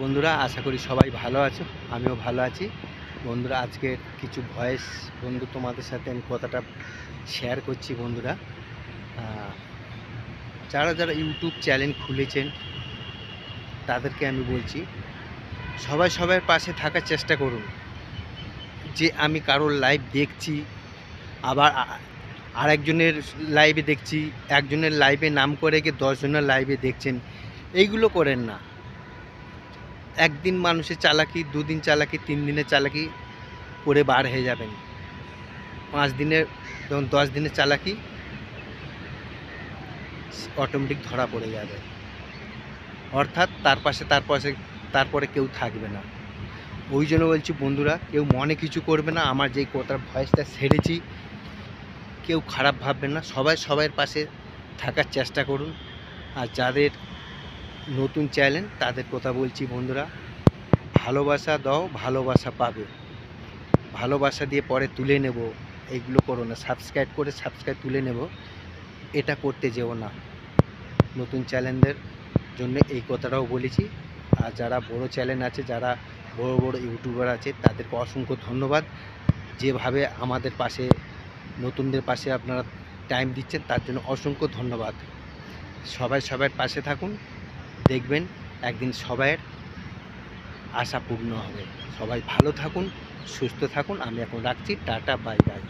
বন্ধুরা, আশা করি সবাই ভালো আছো। আমিও ভালো আছি। বন্ধুরা, আজকে কিছু ভয়েস তোমাদের সাথে আমি কথাটা শেয়ার করছি। বন্ধুরা, যারা যারা ইউটিউব চ্যানেল খুলেছেন তাদেরকে আমি বলছি, সবাই সবার পাশে থাকার চেষ্টা করুন। যে আমি কারোর লাইভ দেখছি, আবার আরেকজনের লাইভে দেখছি, একজনের লাইভে নাম করে গিয়ে 10 জনের লাইভে দেখছেন, এইগুলো করেন না। একদিন মানুষের চালাকি, দুদিন চালাকি, 3 দিনের চালাকি করে বার হয়ে যাবেন। 5 দিনের, যখন 10 দিনের চালাকি অটোমেটিক ধরা পড়ে যাবে। অর্থাৎ তারপরে কেউ থাকবে না। ওই জন্য বলছি বন্ধুরা, কেউ মনে কিছু করবে না। আমার যেই কথার ভয়েসটা ছেড়েছি, কেউ খারাপ ভাববেন না। সবাই সবার পাশে থাকার চেষ্টা করুন। আর যাদের নতুন চ্যানেল তাদের কথা বলছি বন্ধুরা, ভালোবাসা দাও, ভালোবাসা পাবে। ভালোবাসা দিয়ে পরে তুলে নেব, এইগুলো করো না। সাবস্ক্রাইব তুলে নেব, এটা করতে যেও না। নতুন চ্যানেলদের জন্য এই কথাটাও বলেছি। আর যারা বড় চ্যানেল আছে, যারা বড় বড় ইউটিউবার আছে, তাদেরকে অসংখ্য ধন্যবাদ। যেভাবে আমাদের পাশে, নতুনদের পাশে আপনারা টাইম দিচ্ছেন, তার জন্য অসংখ্য ধন্যবাদ। সবাই সবার পাশে থাকুন, দেখবেন একদিন সবার আশা পূর্ণ হবে। সবাই ভালো থাকুন, সুস্থ থাকুন। আমি এখন রাখছি। Tata, bye bye.